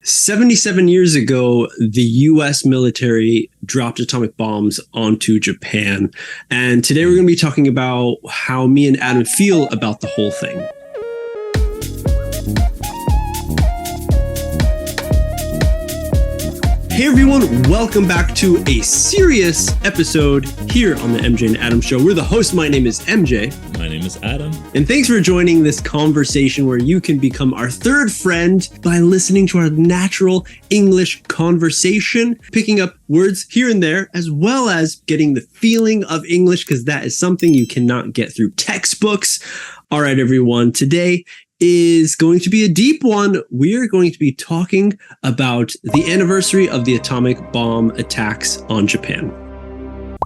77 years ago, the US military dropped atomic bombs onto Japan. And today we're going to be talking about how me and Adam feel about the whole thing. Hey everyone, welcome back to a serious episode here on the MJ and Adam Show. We're the hosts. My name is MJ. My name is Adam. And thanks for joining this conversation where you can become our third friend by listening to our natural English conversation, picking up words here and there, as well as getting the feeling of English, because that is something you cannot get through textbooks. All right, everyone, today is going to be a deep one. We're going to be talking about the anniversary of the atomic bomb attacks on Japan.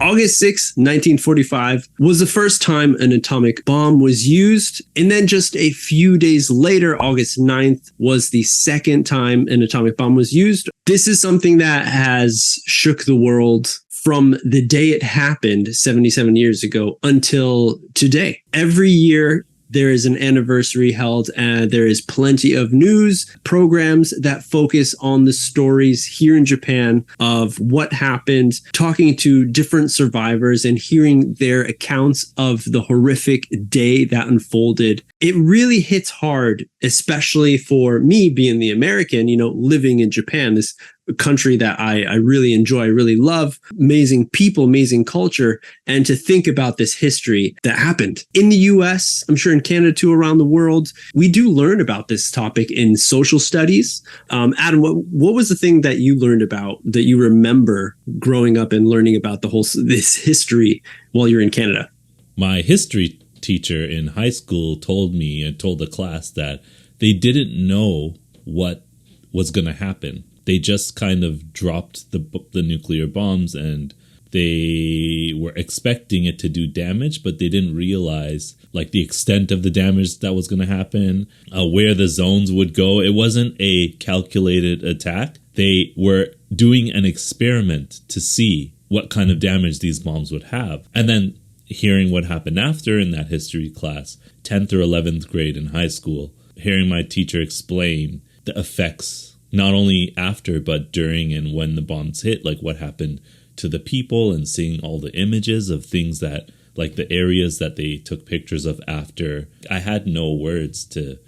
August 6, 1945 was the first time an atomic bomb was used. And then just a few days later, August 9th, was the second time an atomic bomb was used. This is something that has shook the world from the day it happened 77 years ago until today. Every year, there is an anniversary held, and there is plenty of news programs that focus on the stories here in Japan of what happened, talking to different survivors and hearing their accounts of the horrific day that unfolded. It really hits hard, especially for me being the American, living in Japan, this country that I really enjoy, I really love, amazing people, amazing culture, and to think about this history that happened. In the US, I'm sure in Canada too, around the world, we do learn about this topic in social studies. Adam, what was the thing that you learned about, that you remember growing up and learning about this history while you're in Canada? My history teacher in high school told me and told the class that they didn't know what was going to happen. They just kind of dropped the nuclear bombs, and they were expecting it to do damage, but they didn't realize the extent of the damage that was going to happen, where the zones would go. It wasn't a calculated attack. They were doing an experiment to see what kind of damage these bombs would have. And then hearing what happened after in that history class, 10th or 11th grade in high school, hearing my teacher explain the effects not only after, but during and when the bombs hit, what happened to the people, and seeing all the images of things that, the areas that they took pictures of after. I had no words to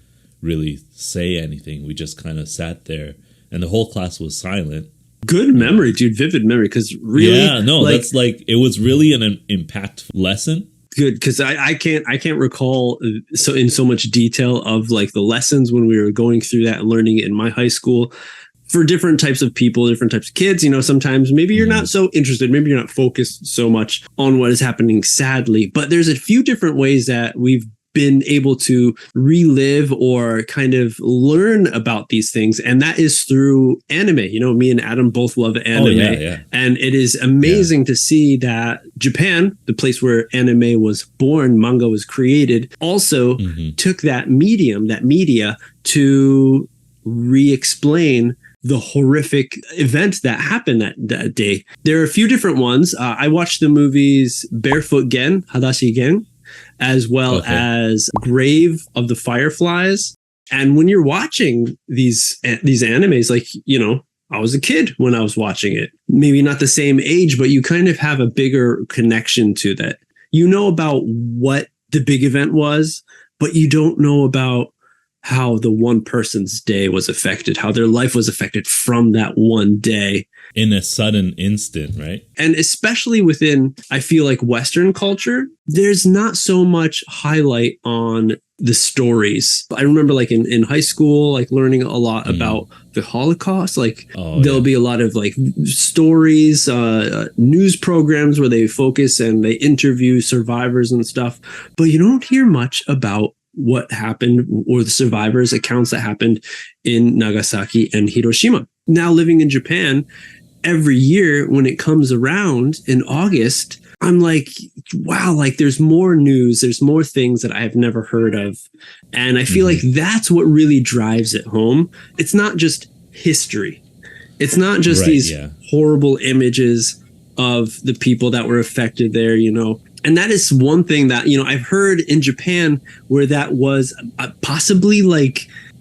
really say anything. We just kind of sat there, and the whole class was silent. Good memory, dude. Vivid memory. Because really, that's it was really an impactful lesson. Good, because I can't recall in so much detail of the lessons when we were going through that and learning it in my high school. For different types of people, different types of kids, sometimes maybe you're not so interested, maybe you're not focused so much on what is happening, sadly. But there's a few different ways that we've been able to relive or kind of learn about these things, and that is through anime. Me and Adam both love anime. Yeah. And it is amazing to see that Japan, the place where anime was born, manga was created, also took that media to re-explain the horrific event that happened that day. There are a few different ones. I watched the movies Barefoot Gen, Hadashi Gen, as well as Grave of the Fireflies. And when you're watching these animes, I was a kid when I was watching it. Maybe not the same age, but you kind of have a bigger connection to that. You know about what the big event was, but you don't know about how the one person's day was affected, how their life was affected from that one day. In a sudden instant, right? And especially within, I feel Western culture, there's not so much highlight on the stories. I remember in high school, learning a lot about the Holocaust. There'll be a lot of stories, news programs where they focus and they interview survivors and stuff. But you don't hear much about what happened or the survivors' accounts that happened in Nagasaki and Hiroshima. Now living in Japan, every year when it comes around in August, I'm wow, there's more news, there's more things that I have never heard of. And I feel that's what really drives it home. It's not just history. It's not just these horrible images of the people that were affected there, And that is one thing that, I've heard in Japan where that was possibly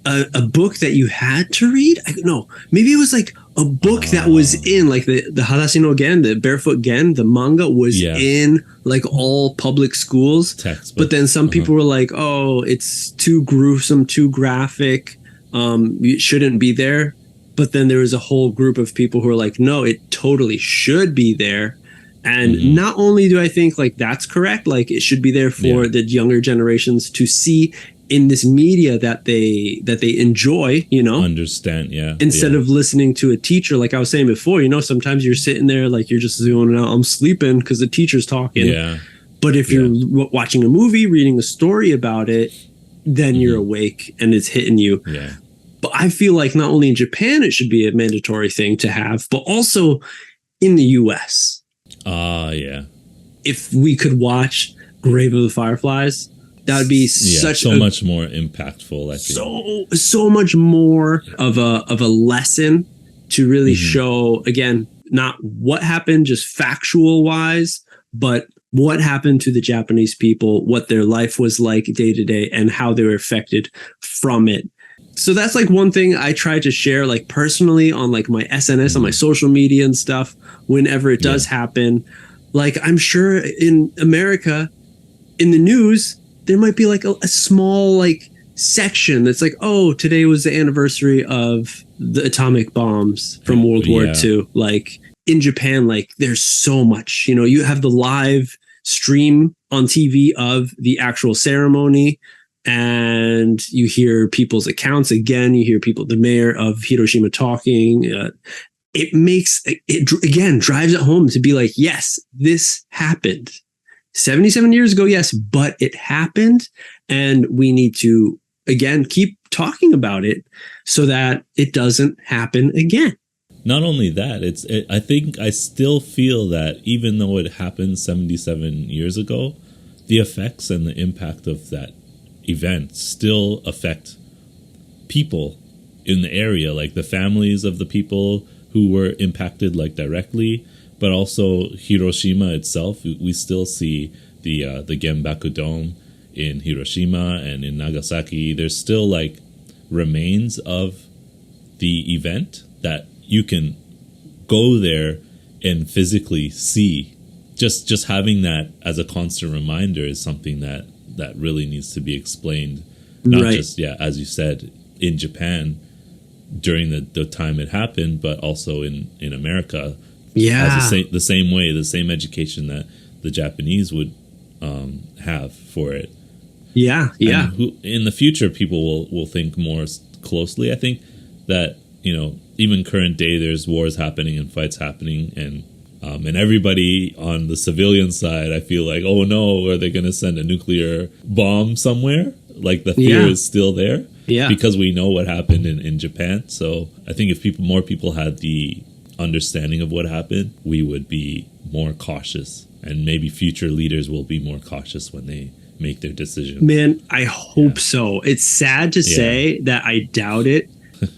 a book that you had to read. No, maybe it was like a book that was in like the Hadashi no Gen, the Barefoot Gen, the manga was in like all public schools. Textbook. But then some people were like, oh, it's too gruesome, too graphic. It shouldn't be there. But then there was a whole group of people who are like, no, it totally should be there. And not only do I think like that's correct, like it should be there for the younger generations to see in this media that they enjoy, you know, understand, instead of listening to a teacher. Like I was saying before, you know, sometimes you're sitting there like you're just zoning out. I'm sleeping because the teacher's talking. Yeah. But if you're watching a movie, reading a story about it, then you're awake and it's hitting you. Yeah. But I feel like not only in Japan it should be a mandatory thing to have, but also in the US. Yeah. If we could watch Grave of the Fireflies, that would be much more impactful, I think. So much more of a lesson to really show, again, not what happened just factual wise, but what happened to the Japanese people, what their life was like day to day, and how they were affected from it. So that's like one thing I try to share like personally on like my SNS, on my social media and stuff, whenever it does happen. Like I'm sure in America, in the news, there might be like a small like section that's like, oh, today was the anniversary of the atomic bombs from World War II. Like in Japan, like there's so much, you know, you have the live stream on TV of the actual ceremony, and you hear people's accounts. Again, you hear the mayor of Hiroshima talking. It makes it again drives it home to be like, yes, this happened 77 years ago. Yes, but it happened, and we need to again keep talking about it so that it doesn't happen again. Not only that, I think I still feel that even though it happened 77 years ago, the effects and the impact of that event still affect people in the area, like the families of the people who were impacted like directly, but also Hiroshima itself. We still see the Genbaku Dome in Hiroshima and in Nagasaki. There's still like remains of the event that you can go there and physically see. Just having that as a constant reminder is something that really needs to be explained. Not just, as you said, in Japan during the time it happened, but also in America. As the same way, the same education that the Japanese would have for it. In the future, people will think more closely. I think that, you know, even current day, there's wars happening and fights happening, and everybody on the civilian side, I feel like, oh no, are they going to send a nuclear bomb somewhere? Like the fear is still there because we know what happened in Japan. So I think if more people had the understanding of what happened, we would be more cautious, and maybe future leaders will be more cautious when they make their decisions. Man, I hope so. It's sad to say that I doubt it.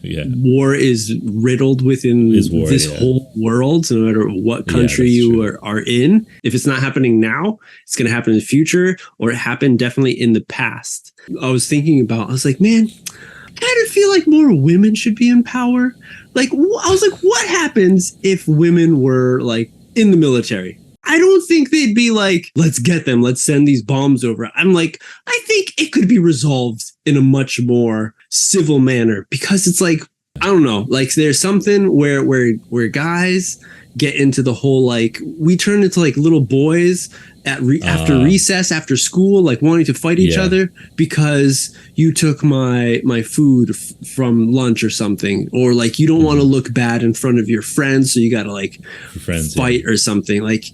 War is riddled within this whole world, so no matter what country you are in. If it's not happening now, it's going to happen in the future, or it happened definitely in the past. I was like, man, I kind of feel like more women should be in power. Like, I was like, what happens if women were like in the military? I don't think they'd be like, let's get them, let's send these bombs over. I'm like, I think it could be resolved in a much more civil manner, because it's like, I don't know, like there's something where guys get into the whole, like, we turn into like little boys after recess, after school, like wanting to fight each other because you took my food from lunch or something, or like you don't want to look bad in front of your friends, so you got to like fight or something, like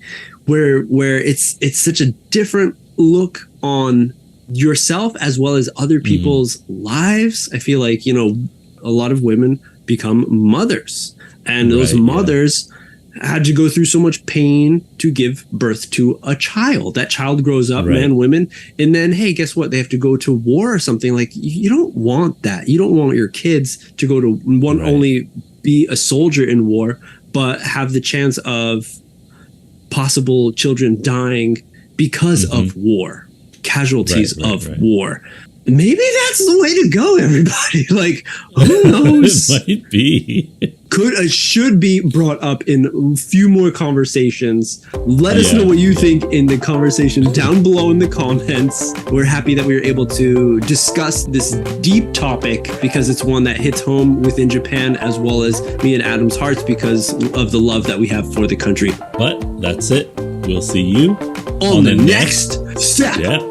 where it's such a different look on yourself as well as other people's lives. I feel like, you know, a lot of women become mothers, and those mothers had to go through so much pain to give birth to a child. That child grows up, man, women, and then, hey, guess what? They have to go to war or something. Like, you don't want that. You don't want your kids to go to only be a soldier in war, but have the chance of possible children dying because of war, casualties of war. Maybe that's the way to go, everybody. Like, who knows? It might be. Should be brought up in a few more conversations. Let us know what you think in the conversation down below in the comments. We're happy that we were able to discuss this deep topic because it's one that hits home within Japan as well as me and Adam's hearts because of the love that we have for the country. But that's it. We'll see you on the next step. Yeah.